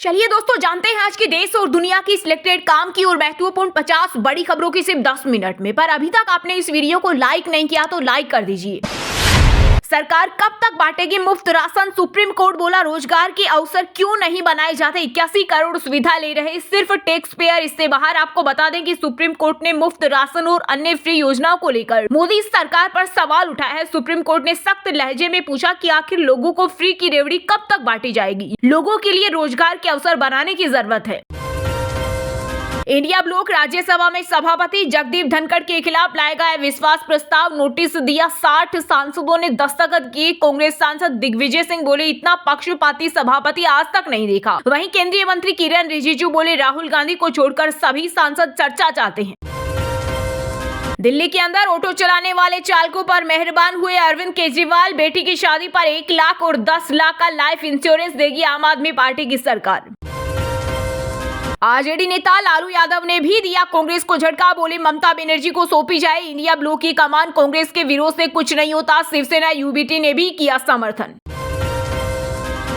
चलिए दोस्तों, जानते हैं आज के देश और दुनिया की सिलेक्टेड काम की और महत्वपूर्ण 50 बड़ी खबरों की सिर्फ 10 मिनट में। पर अभी तक आपने इस वीडियो को लाइक नहीं किया तो लाइक कर दीजिए। सरकार कब तक बांटेगी मुफ्त राशन? सुप्रीम कोर्ट बोला रोजगार के अवसर क्यों नहीं बनाए जाते? 81 करोड़ सुविधा ले रहे सिर्फ टैक्स पेयर। इससे बाहर आपको बता दें कि सुप्रीम कोर्ट ने मुफ्त राशन और अन्य फ्री योजनाओं को लेकर मोदी सरकार पर सवाल उठाया है। सुप्रीम कोर्ट ने सख्त लहजे में पूछा कि आखिर लोगों को फ्री की रेवड़ी कब तक बांटी जाएगी? लोगों के लिए रोजगार के अवसर बनाने की जरूरत है। इंडिया ब्लॉक राज्यसभा में सभापति जगदीप धनखड़ के खिलाफ लाया गया विश्वास प्रस्ताव नोटिस दिया। 60 सांसदों ने दस्तखत किए। कांग्रेस सांसद दिग्विजय सिंह बोले इतना पक्षपाती सभापति आज तक नहीं देखा। वहीं केंद्रीय मंत्री किरण रिजिजू बोले राहुल गांधी को छोड़कर सभी सांसद चर्चा चाहते हैं। दिल्ली के अंदर ऑटो चलाने वाले चालकों पर मेहरबान हुए अरविंद केजरीवाल। बेटी की शादी पर 1 लाख और 10 लाख का लाइफ इंश्योरेंस देगी आम आदमी पार्टी की सरकार। आरजेडी नेता लालू यादव ने भी दिया कांग्रेस को झटका। बोले ममता बनर्जी को सौंपी जाए इंडिया ब्लॉक की कमान। कांग्रेस के विरोध से कुछ नहीं होता। शिवसेना यूबीटी ने भी किया समर्थन।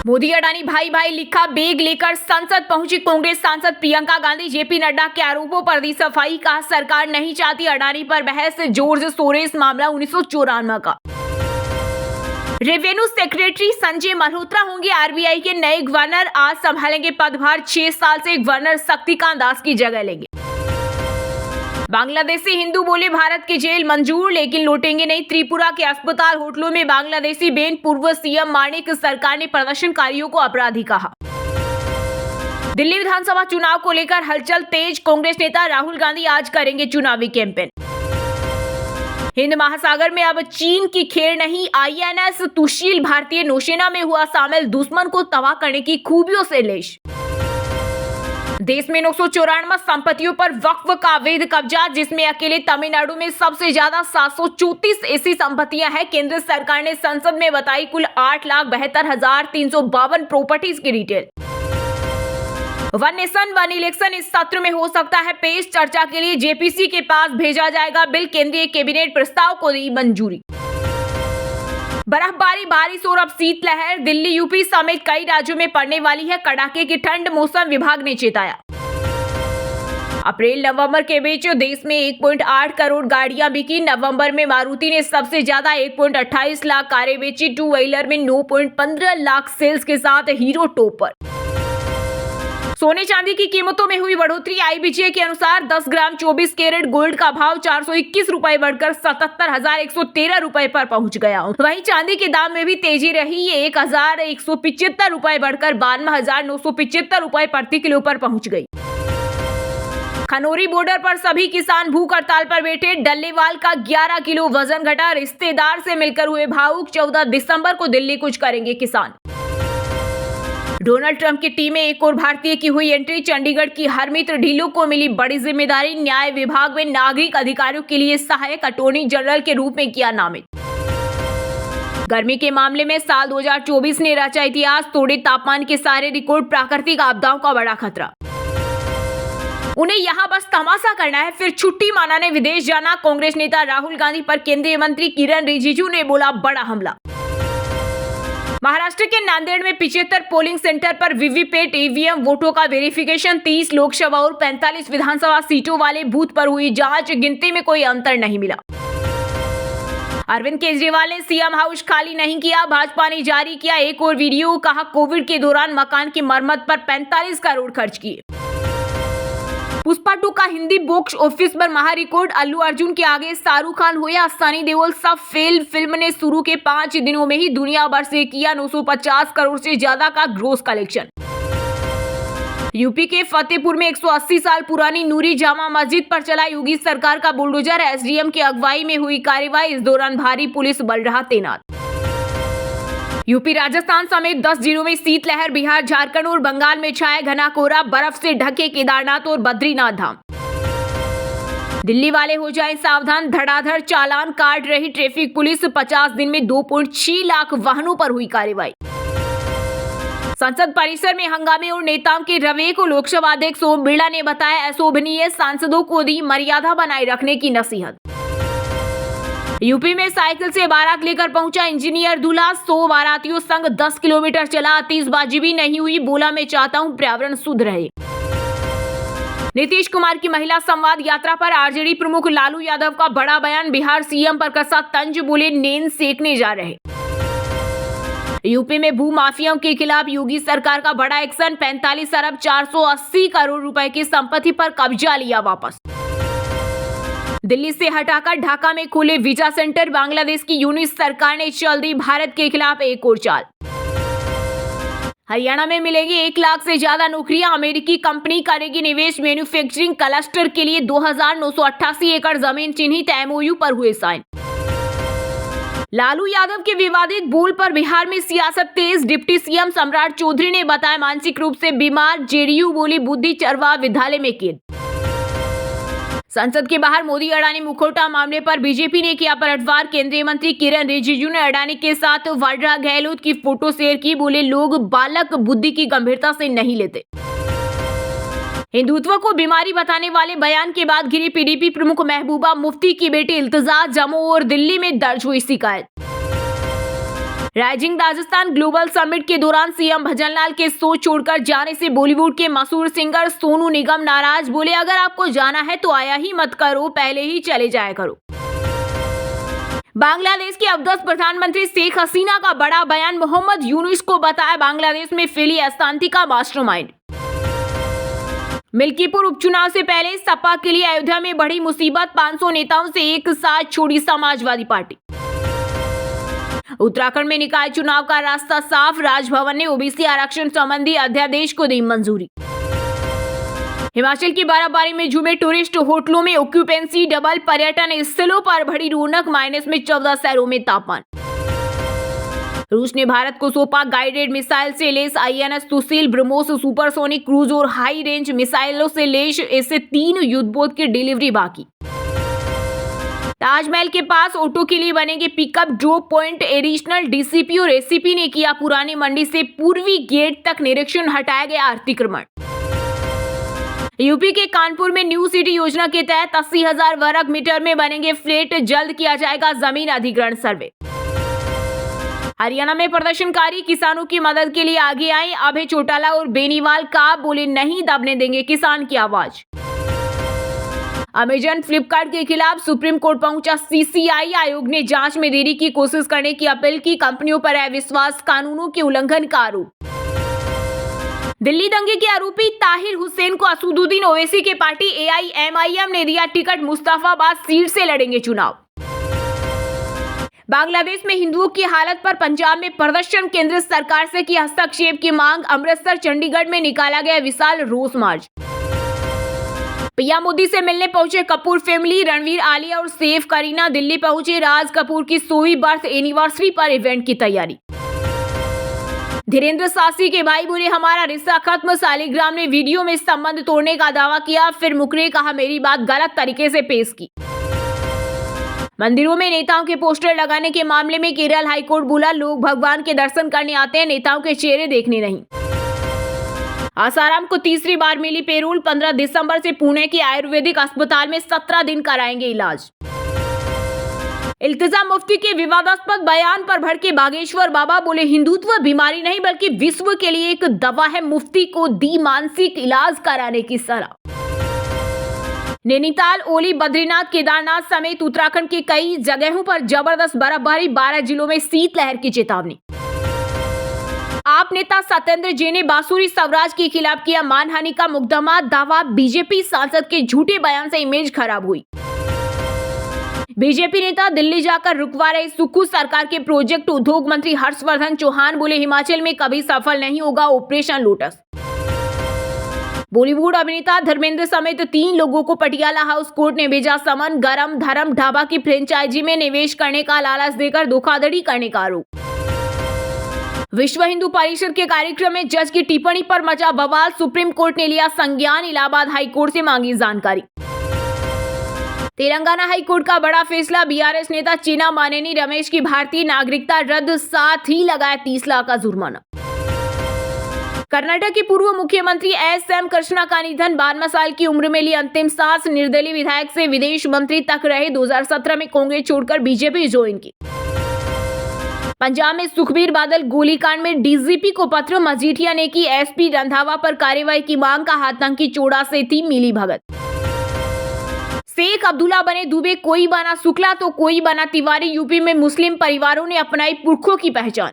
मोदी अडानी भाई भाई लिखा बैग लेकर संसद पहुंची कांग्रेस सांसद प्रियंका गांधी। जेपी नड्डा के आरोपों पर दी सफाई। कहा सरकार नहीं चाहती अडानी पर बहस। जॉर्ज सोरेस मामला 1994 का। रेवेन्यू सेक्रेटरी संजय मल्होत्रा होंगे आरबीआई के नए गवर्नर। आज संभालेंगे पदभार। 6 साल से गवर्नर शक्तिकांत दास की जगह लेंगे। बांग्लादेशी हिंदू बोले भारत की जेल मंजूर लेकिन लौटेंगे नहीं। त्रिपुरा के अस्पताल होटलों में बांग्लादेशी बैन। पूर्व सीएम माणिक सरकार ने प्रदर्शनकारियों को अपराधी कहा। दिल्ली विधानसभा चुनाव को लेकर हलचल तेज। कांग्रेस नेता राहुल गांधी आज करेंगे चुनावी कैंपेन। हिंद महासागर में अब चीन की खेल नहीं। आईएनएस तुशील भारतीय नौसेना में हुआ शामिल। दुश्मन को तबाह करने की खूबियों से लैस। देश में 994 संपत्तियों पर वक्फ का अवैध कब्जा, जिसमें अकेले तमिलनाडु में सबसे ज्यादा 734 ऐसी संपत्तियां हैं। केंद्र सरकार ने संसद में बताई कुल 8,72,352 प्रॉपर्टीज की detail. One nation one election इस सत्र में हो सकता है पेश। चर्चा के लिए जेपीसी के पास भेजा जाएगा बिल। केंद्रीय कैबिनेट प्रस्ताव को दी मंजूरी। बर्फबारी, बारिश और अब शीतलहर। दिल्ली यूपी समेत कई राज्यों में पड़ने वाली है कड़ाके की ठंड। मौसम विभाग ने चेताया। अप्रैल नवंबर के बीच देश में 1.8 करोड़ गाड़ियां बिकी। नवंबर में मारुति ने सबसे ज्यादा 1.28 लाख कारें बेची। 2 व्हीलर में 9.15 लाख सेल्स के साथ हीरो टॉप पर। सोने चांदी की कीमतों में हुई बढ़ोतरी। आईबीजे के अनुसार 10 ग्राम 24 कैरेट गोल्ड का भाव 421 रुपए बढ़कर 77,113 रुपए पर पहुंच गया। वहीं चांदी के दाम में भी तेजी रही। ये 1,175 रुपए बढ़कर 52,975 रुपए प्रति किलो पर पहुंच गई। खनौरी बॉर्डर पर सभी किसान भूख हड़ताल पर बैठे। डल्लेवाल का 11 किलो वजन घटा। रिश्तेदार से मिलकर हुए भावुक। 14 दिसंबर को दिल्ली कुछ करेंगे किसान। डोनाल्ड ट्रंप की टीम में एक और भारतीय की हुई एंट्री। चंडीगढ़ की हरमित ढिल्लों को मिली बड़ी जिम्मेदारी। न्याय विभाग में नागरिक अधिकारियों के लिए सहायक अटॉर्नी जनरल के रूप में किया नामित। गर्मी के मामले में साल 2024 ने रचा इतिहास। तोड़े तापमान के सारे रिकॉर्ड। प्राकृतिक आपदाओं का बड़ा खतरा। उन्हें यहां बस तमाशा करना है फिर छुट्टी मनाने विदेश जाना। कांग्रेस नेता राहुल गांधी पर केंद्रीय मंत्री किरण रिजिजू ने बोला बड़ा हमला। महाराष्ट्र के नांदेड़ में 75 पोलिंग सेंटर पर वीवीपैट ईवीएम वोटों का वेरिफिकेशन। 30 लोकसभा और 45 विधानसभा सीटों वाले बूथ पर हुई जांच। गिनती में कोई अंतर नहीं मिला। अरविंद केजरीवाल ने सीएम हाउस खाली नहीं किया। भाजपा ने जारी किया एक और वीडियो। कहा कोविड के दौरान मकान की मरम्मत पर 45 करोड़ खर्च किए। पुष्पा 2 का हिंदी बॉक्स ऑफिस पर महा रिकॉर्ड। अल्लू अर्जुन के आगे शाहरुख खान हो या सनी देओल, सब फेल। फिल्म ने शुरू के 5 दिनों में ही दुनिया भर से किया 950 करोड़ से ज्यादा का ग्रोस कलेक्शन। यूपी के फतेहपुर में 180 साल पुरानी नूरी जामा मस्जिद पर चला योगी सरकार का बुलडोजर। एसडीएम की अगुवाई में हुई कार्रवाई। इस दौरान भारी पुलिस बल रहा तैनात। यूपी राजस्थान समेत 10 जिलों में शीतलहर। बिहार झारखंड और बंगाल में छाया घना कोहरा। बर्फ से ढके केदारनाथ और बद्रीनाथ धाम। दिल्ली वाले हो जाएं सावधान। धड़ाधड़ चालान काट रही ट्रैफिक पुलिस। 50 दिन में 2.6 लाख वाहनों पर हुई कार्रवाई। संसद परिसर में हंगामे और नेताओं के रवैये को लोकसभा अध्यक्ष ओम बिरला ने बताया अशोभनीय। सांसदों को दी मर्यादा बनाए रखने की नसीहत। यूपी में साइकिल से बारात लेकर पहुंचा इंजीनियर दूल्हा, 100 बारातियों संग 10 किलोमीटर चला, आतिशबाजी भी नहीं हुई, बोला मैं चाहता हूं पर्यावरण शुद्ध रहे। नीतीश कुमार की महिला संवाद यात्रा पर आरजेडी प्रमुख लालू यादव का बड़ा बयान, बिहार सीएम पर कसा तंज, बोले नींद सेकने जा रहे। यूपी में भू माफियाओं के खिलाफ योगी सरकार का बड़ा एक्शन, 45 अरब 480 करोड़ रुपए की संपत्ति पर कब्जा लिया वापस। दिल्ली से हटाकर ढाका में खोले वीजा सेंटर, बांग्लादेश की यूनिट सरकार ने चल दी भारत के खिलाफ एक और चाल। हरियाणा में मिलेगी 1 लाख से ज्यादा नौकरियां, अमेरिकी कंपनी करेगी निवेश, मैन्युफैक्चरिंग क्लस्टर के लिए 2988 एकड़ जमीन चिन्हित, एमओयू पर हुए साइन। लालू यादव के विवादित बोल पर बिहार में सियासत तेज, डिप्टी सीएम सम्राट चौधरी ने बताया मानसिक रूप से बीमार, जेडीयू बोली बुद्धि चरवा विद्यालय में कैद। संसद के बाहर मोदी अडानी मुखौटा मामले पर बीजेपी ने किया पलटवार, केंद्रीय मंत्री किरण रिजिजू ने अडानी के साथ वाड्रा गहलोत की फोटो शेयर की, बोले लोग बालक बुद्धि की गंभीरता से नहीं लेते। हिंदुत्व को बीमारी बताने वाले बयान के बाद गिरी पीडीपी प्रमुख महबूबा मुफ्ती की बेटी इल्तिजा, जम्मू और दिल्ली में दर्ज हुई शिकायत। राइजिंग राजस्थान ग्लोबल समिट के दौरान सीएम भजनलाल के शो छोड़कर जाने से बॉलीवुड के मशहूर सिंगर सोनू निगम नाराज, बोले अगर आपको जाना है तो आया ही मत करो, पहले ही चले जाया करो। बांग्लादेश के अवदस प्रधानमंत्री शेख हसीना का बड़ा बयान, मोहम्मद यूनुस को बताया बांग्लादेश में फैली अशांति का मास्टरमाइंड। मिल्कीपुर उपचुनाव से पहले सपा के लिए अयोध्या में बड़ी मुसीबत, 500 नेताओं से एक साथ छोड़ी समाजवादी पार्टी। उत्तराखंड में निकाय चुनाव का रास्ता साफ, राजभवन ने ओबीसी आरक्षण संबंधी अध्यादेश को दी मंजूरी। हिमाचल की बर्फबारी में झूमे टूरिस्ट, होटलों में ऑक्यूपेंसी डबल, पर्यटन स्थलों पर बढ़ी रौनक, माइनस में 14 शहरों में तापमान। रूस ने भारत को सौंपा गाइडेड मिसाइल से लेस आईएनएस सुशील, ब्रह्मोस सुपरसोनिक क्रूज और हाई रेंज मिसाइलों से लेस ऐसे 3 युद्धपोत की डिलीवरी बाकी। ताजमहल के पास ऑटो के लिए बनेंगे pickup drop point, additional DCP और एसीपी ने किया पुरानी मंडी से पूर्वी गेट तक निरीक्षण, हटाया गया अतिक्रमण। यूपी के कानपुर में न्यू सिटी योजना के तहत 80,000 वर्ग मीटर में बनेंगे फ्लैट, जल्द किया जाएगा जमीन अधिग्रहण सर्वे। हरियाणा में प्रदर्शनकारी किसानों की मदद के लिए आगे आए, अभय चौटाला और बेनीवाल का, बोले नहीं दबने देंगे किसान की आवाज। अमेजन फ्लिपकार्ट के खिलाफ सुप्रीम कोर्ट पहुंचा सीसीआई, आयोग ने जांच में देरी की कोशिश करने की अपील की, कंपनियों पर अविश्वास कानूनों के उल्लंघन का आरोप। दिल्ली दंगे के आरोपी ताहिर हुसैन को असदुद्दीन ओवैसी के पार्टी एआईएमआईएम ने दिया टिकट, मुस्तफाबाद सीट से लड़ेंगे चुनाव। बांग्लादेश में हिंदुओं की हालत पर पंजाब में प्रदर्शन, केंद्र सरकार से की हस्तक्षेप की मांग, अमृतसर चंडीगढ़ में निकाला गया विशाल रोष मार्च। पीएम मोदी से मिलने पहुंचे कपूर फैमिली, रणवीर, आलिया और सैफ करीना दिल्ली पहुंचे, राज कपूर की 100वीं बर्थ एनिवर्सरी पर इवेंट की तैयारी। धीरेन्द्र शास्त्री के भाई बोले हमारा रिश्ता खत्म, सालिग्राम ने वीडियो में संबंध तोड़ने का दावा किया, फिर मुकरे, कहा मेरी बात गलत तरीके से पेश की। मंदिरों में नेताओं के पोस्टर लगाने के मामले में केरल हाईकोर्ट बोला लोग भगवान के दर्शन करने आते हैं, नेताओं के चेहरे देखने नहीं। आसाराम को तीसरी बार मिली पेरोल, 15 दिसंबर से पुणे के आयुर्वेदिक अस्पताल में 17 दिन कराएंगे इलाज। इल्तिजा मुफ्ती के विवादास्पद बयान पर भड़के बागेश्वर बाबा, बोले हिंदुत्व बीमारी नहीं बल्कि विश्व के लिए एक दवा है, मुफ्ती को दी मानसिक इलाज कराने की सलाह। नैनीताल, ओली, बद्रीनाथ, केदारनाथ समेत उत्तराखंड के कई जगहों पर जबरदस्त बर्फबारी, 12 जिलों में शीतलहर की चेतावनी। आप नेता सत्येंद्र जैन ने बांसुरी स्वराज के खिलाफ किया मानहानि का मुकदमा, दावा बीजेपी सांसद के झूठे बयान से इमेज खराब हुई। बीजेपी नेता दिल्ली जाकर रुकवा रहे सुक्खू सरकार के प्रोजेक्ट, उद्योग मंत्री हर्षवर्धन चौहान बोले हिमाचल में कभी सफल नहीं होगा ऑपरेशन लोटस। बॉलीवुड अभिनेता धर्मेंद्र समेत 3 लोगों को पटियाला हाउस कोर्ट ने भेजा समन, गरम धर्म ढाबा की फ्रेंचाइजी में निवेश करने का लालच देकर धोखाधड़ी करने का आरोप। विश्व हिंदू परिषद के कार्यक्रम में जज की टिप्पणी पर मचा बवाल, सुप्रीम कोर्ट ने लिया संज्ञान, इलाहाबाद हाई कोर्ट से मांगी जानकारी। तेलंगाना हाई कोर्ट का बड़ा फैसला, बीआरएस नेता चीना मानेनी रमेश की भारतीय नागरिकता रद्द, साथ ही लगाया 30 लाख का जुर्माना। कर्नाटक के पूर्व मुख्यमंत्री एस.एम. कृष्णा का निधन। 52 साल की उम्र में ली अंतिम सांस। निर्दलीय विधायक से विदेश मंत्री तक रहे। 2017 में कांग्रेस छोड़कर बीजेपी ज्वाइन की। पंजाब में सुखबीर बादल गोलीकांड में डीजीपी को पत्र। मजीठिया ने की एसपी रंधावा पर कार्रवाई की मांग। का आतंकी चोड़ा से थी मिली भगत। शेख अब्दुल्ला बने दुबे, कोई बना शुक्ला तो कोई बना तिवारी। यूपी में मुस्लिम परिवारों ने अपनाई पुरखों की पहचान।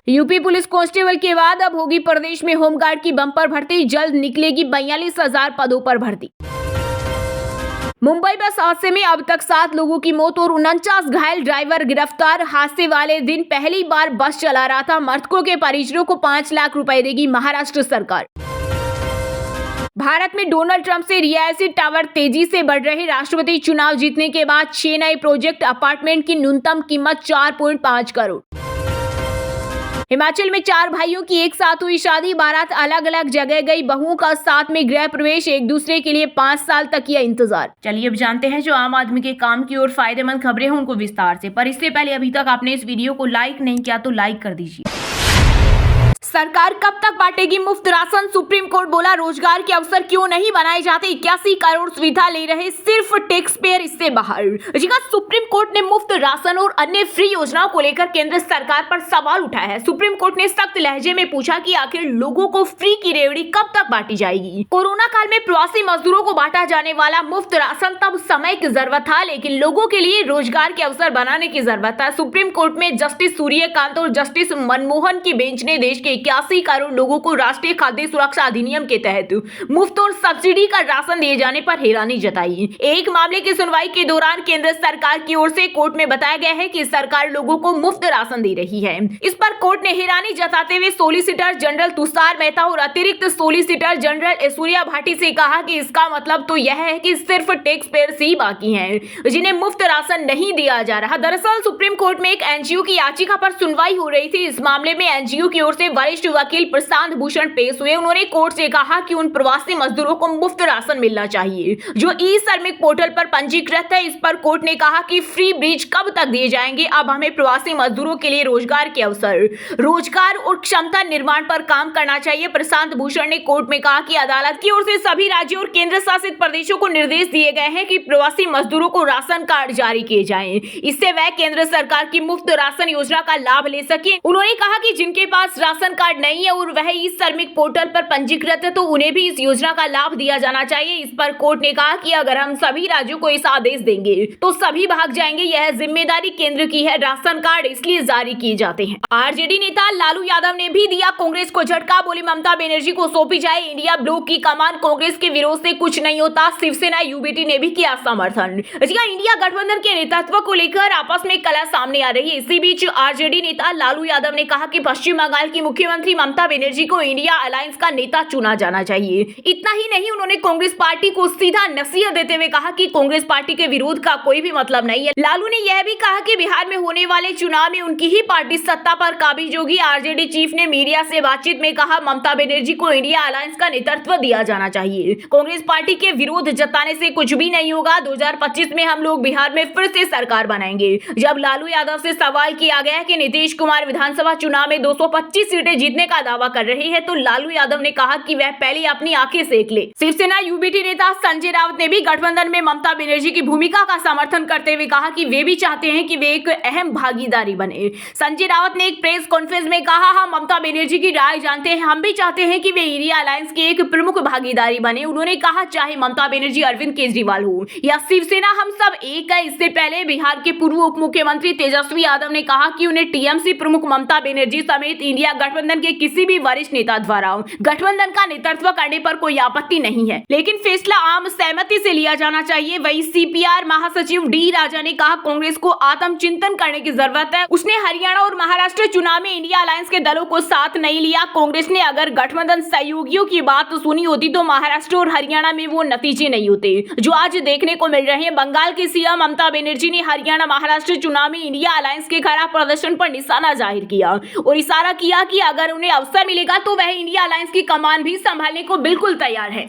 यूपी पुलिस कांस्टेबल के बाद अब होगी प्रदेश में होमगार्ड की बम्पर भर्ती। जल्द निकलेगी 42,000 पदों पर भर्ती। मुंबई बस हादसे में अब तक 7 लोगों की मौत और 49 घायल। ड्राइवर गिरफ्तार। हादसे वाले दिन पहली बार बस चला रहा था। मृतकों के परिजनों को 5 लाख रुपए देगी महाराष्ट्र सरकार। भारत में डोनाल्ड ट्रंप से रिहायशी टावर तेजी से बढ़ रहे। राष्ट्रपति चुनाव जीतने के बाद 6 नए प्रोजेक्ट। अपार्टमेंट की न्यूनतम कीमत 4.5 करोड़। हिमाचल में 4 भाइयों की एक साथ हुई शादी। बारात अलग अलग जगह गई। बहुओं का साथ में गृह प्रवेश। एक दूसरे के लिए 5 साल तक किया इंतजार। चलिए अब जानते हैं जो आम आदमी के काम की और फायदेमंद खबरें हैं उनको विस्तार से। पर इससे पहले अभी तक आपने इस वीडियो को लाइक नहीं किया तो लाइक कर दीजिए। सरकार कब तक बांटेगी मुफ्त राशन? सुप्रीम कोर्ट बोला रोजगार के अवसर क्यों नहीं बनाए जाते? 81 करोड़ सुविधा ले रहे सिर्फ टैक्स पेयर इससे बाहर। सुप्रीम कोर्ट ने मुफ्त राशन और अन्य फ्री योजनाओं को लेकर केंद्र सरकार पर सवाल उठाया है। सुप्रीम कोर्ट ने सख्त लहजे में पूछा कि आखिर लोगों को फ्री की रेवड़ी कब तक बांटी जाएगी। कोरोना काल में प्रवासी मजदूरों को बांटा जाने वाला मुफ्त राशन तब समय की जरूरत था, लेकिन लोगों के लिए रोजगार के अवसर बनाने की जरूरत है। सुप्रीम कोर्ट में जस्टिस सूर्यकांत और जस्टिस मनमोहन की बेंच ने देश के 81 करोड़ लोगों को राष्ट्रीय खाद्य सुरक्षा अधिनियम के तहत मुफ्त और सब्सिडी का राशन दिए जाने पर हैरानी जताई। एक मामले की सुनवाई के दौरान केंद्र सरकार की ओर से कोर्ट में बताया गया है कि सरकार लोगों को मुफ्त राशन दे रही है। इस पर कोर्ट ने हैरानी जताते हुए सोलिसिटर जनरल तुषार मेहता और अतिरिक्त सोलिसिटर जनरल ऐश्वर्या भाटी से कहा कि इसका मतलब तो यह है कि सिर्फ टैक्स पेयर्स ही बाकी हैं जिन्हें मुफ्त राशन नहीं दिया जा रहा। दरअसल सुप्रीम कोर्ट में एक एनजीओ की याचिका पर सुनवाई हो रही थी। इस मामले में एनजीओ की ओर से वरिष्ठ वकील प्रशांत भूषण पेश हुए। उन्होंने कोर्ट से कहा कि उन प्रवासी मजदूरों को मुफ्त राशन मिलना चाहिए जो ई श्रमिक पोर्टल पर पंजीकृत है। इस पर कोर्ट ने कहा कि फ्री ब्रिज कब तक दिए जाएंगे? अब हमें प्रवासी मजदूरों के लिए रोजगार के अवसर, रोजगार और क्षमता निर्माण पर काम करना चाहिए। प्रशांत भूषण ने कोर्ट में कहा कि अदालत की ओर से सभी राज्यों और केंद्र शासित प्रदेशों को निर्देश दिए गए हैं कि प्रवासी मजदूरों को राशन कार्ड जारी किए जाएं। इससे वह केंद्र सरकार की मुफ्त राशन योजना का लाभ ले सके। उन्होंने कहा कि जिनके पास राशन कार्ड नहीं है और वह इस श्रमिक पोर्टल पर पंजीकृत है तो उन्हें भी इस योजना का लाभ दिया जाना चाहिए। इस पर कोर्ट ने कहा कि अगर हम सभी राज्यों को इस आदेश देंगे तो सभी भाग जाएंगे। यह जिम्मेदारी केंद्र की है। राशन कार्ड इसलिए जारी किए जाते हैं। आरजेडी नेता लालू यादव ने भी दिया कांग्रेस को झटका। बोली ममता बनर्जी को सौंपी जाए इंडिया ब्लॉक की कमान। कांग्रेस के विरोध से कुछ नहीं होता। शिवसेना यूबीटी ने भी किया समर्थन। इंडिया गठबंधन के नेतृत्व को लेकर आपस में कलह सामने आ रही है। इसी बीच आरजेडी नेता लालू यादव ने कहा कि पश्चिम बंगाल की मुख्यमंत्री ममता बनर्जी को इंडिया अलायंस का नेता चुना जाना चाहिए। इतना ही नहीं, उन्होंने कांग्रेस पार्टी को सीधा नसीहत देते हुए कहा कि कांग्रेस पार्टी के विरोध का कोई भी मतलब नहीं है। लालू ने यह भी कहा कि बिहार में होने वाले चुनाव में उनकी ही पार्टी सत्ता पर काबिज होगी। आरजेडी चीफ ने मीडिया से बातचीत में कहा ममता बनर्जी को इंडिया अलायंस का नेतृत्व दिया जाना चाहिए। कांग्रेस पार्टी के विरोध जताने से कुछ भी नहीं होगा। 2025 में हम लोग बिहार में फिर से सरकार बनाएंगे। जब लालू यादव से सवाल किया गया कि नीतीश कुमार विधानसभा चुनाव में 225 सीटें जीतने का दावा कर रहे हैं तो लालू यादव ने कहा कि वह पहले अपनी आंखें सेक ले। शिवसेना यूबीटी नेता संजय राउत ने भी गठबंधन में ममता बनर्जी की भूमिका का समर्थन करते हुए कहा कि वे भी चाहते हैं कि वे एक अहम भागीदारी बने। संजय राउत ने एक प्रेस कॉन्फ्रेंस में कहा, हम ममता बनर्जी की राय जानते हैं, हम भी चाहते हैं कि वे इंडिया अलायंस की एक प्रमुख भागीदारी बने। उन्होंने कहा चाहे ममता बनर्जी अरविंद केजरीवाल हो या शिवसेना, हम सब एक है। इससे पहले बिहार के पूर्व उप मुख्यमंत्री तेजस्वी यादव ने कहा कि उन्हें टीएमसी प्रमुख ममता बनर्जी समेत इंडिया गठबंधन के किसी भी वरिष्ठ नेता द्वारा गठबंधन का नेतृत्व करने पर कोई आपत्ति नहीं है, लेकिन फैसला आम सहमति से लिया जाना चाहिए। वही सीपीआर महासचिव डी राजा ने कहा कांग्रेस को आत्मचिंतन करने की जरूरत है। उसने हरियाणा और महाराष्ट्र चुनाव में इंडिया अलायंस के दलों को साथ नहीं लिया। कांग्रेस ने अगर गठबंधन सहयोगियों की बात सुनी होती तो महाराष्ट्र और हरियाणा में वो नतीजे नहीं होते जो आज देखने को मिल रहे हैं। बंगाल की सीएम ममता बनर्जी ने हरियाणा महाराष्ट्र चुनाव में इंडिया अलायंस के खराब प्रदर्शन पर निशाना जाहिर किया और इशारा किया कि अगर उन्हें अवसर मिलेगा तो वह इंडिया अलायंस की कमान भी संभालने को बिल्कुल तैयार है।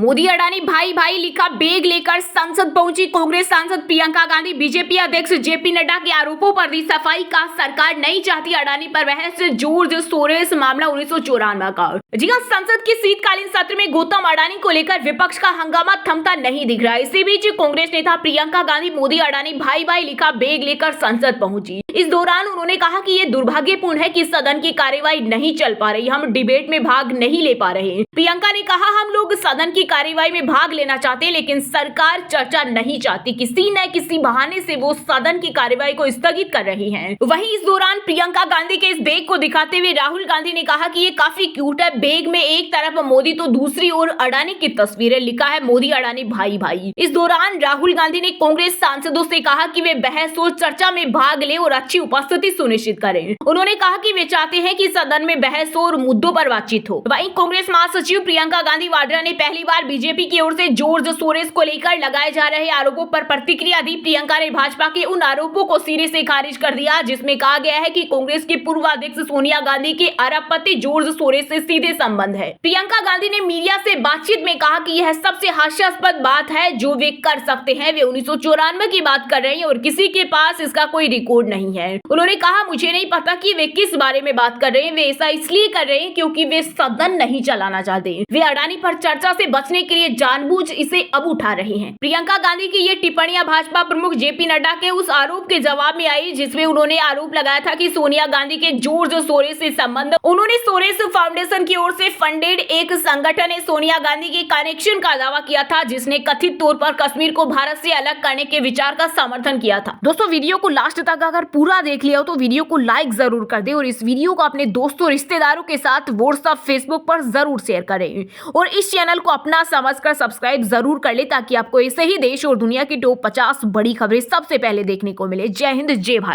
मोदी अडानी भाई भाई लिखा बेग लेकर संसद पहुंची कांग्रेस सांसद प्रियंका गांधी। बीजेपी अध्यक्ष जेपी नड्डा के आरोपों पर दी सफाई का सरकार नहीं चाहती अडानी पर बहस। जॉर्ज सोरोस मामला 1994 का। जी हां, संसद के शीतकालीन सत्र में गौतम अडानी को लेकर विपक्ष का हंगामा थमता नहीं दिख रहा है। इसी बीच कांग्रेस नेता प्रियंका गांधी मोदी अडानी भाई भाई लिखा बेग लेकर संसद पहुंची। इस दौरान उन्होंने कहा कि ये दुर्भाग्यपूर्ण है कि सदन की कार्यवाही नहीं चल पा रही, हम डिबेट में भाग नहीं ले पा रहे। प्रियंका ने कहा, हम लोग सदन की कार्यवाही में भाग लेना चाहते हैं, लेकिन सरकार चर्चा नहीं चाहती। किसी न किसी बहाने से वो सदन की कार्यवाही को स्थगित कर रही हैं। वहीं इस दौरान प्रियंका गांधी के इस बैग को दिखाते हुए राहुल गांधी ने कहा कि ये काफी क्यूट है। बैग में एक तरफ मोदी तो दूसरी ओर अडानी की तस्वीर है, लिखा है मोदी अडानी भाई भाई। इस दौरान राहुल गांधी ने कांग्रेस सांसदों से कहा कि वे बहस और चर्चा में भाग ले और अच्छी उपस्थिति सुनिश्चित करें। उन्होंने कहा कि वे चाहते हैं कि सदन में बहस और मुद्दों पर बातचीत हो। वहीं कांग्रेस महासचिव प्रियंका गांधी वाड्रा ने पहली बार बीजेपी की ओर से जॉर्ज सोरोस को लेकर लगाए जा रहे आरोपों पर प्रतिक्रिया दी। प्रियंका ने भाजपा के उन आरोपों को सिरे से खारिज कर दिया जिसमें कहा गया है कि कांग्रेस की पूर्व अध्यक्ष सोनिया गांधी के अरबपति जॉर्ज सोरोस से सीधे संबंध है। प्रियंका गांधी ने मीडिया से बातचीत में कहा कि यह सबसे हास्यास्पद बात है जो वे कर सकते हैं। वे 1994 की बात कर रहे हैं और किसी के पास इसका कोई रिकॉर्ड नहीं है। उन्होंने कहा, मुझे नहीं पता कि वे किस बारे में बात कर रहे हैं। वे ऐसा इसलिए कर रहे हैं क्योंकि वे सदन नहीं चलाना चाहते। वे अडानी पर चर्चा से बचने के लिए जानबूझ इसे अब उठा रहे हैं। प्रियंका गांधी की ये टिप्पणियां भाजपा प्रमुख जेपी नड्डा के उस आरोप के जवाब में आई जिसमें उन्होंने आरोप लगाया था कि सोनिया गांधी के जॉर्ज सोरोस से संबंध। उन्होंने सोरोस फाउंडेशन की ओर से फंडेड एक संगठन ने सोनिया गांधी के कनेक्शन का दावा किया था जिसने कथित तौर पर कश्मीर को भारत से अलग करने के विचार का समर्थन किया था। दोस्तों, वीडियो को लास्ट तक अगर पूरा देख लिया हो तो वीडियो को लाइक जरूर कर दे और इस वीडियो को अपने दोस्तों रिश्तेदारों के साथ व्हाट्सएप फेसबुक पर जरूर शेयर करें और इस चैनल को अपना समझकर सब्सक्राइब जरूर कर ले ताकि आपको ऐसे ही देश और दुनिया की टॉप 50 बड़ी खबरें सबसे पहले देखने को मिले। जय हिंद, जय भारत।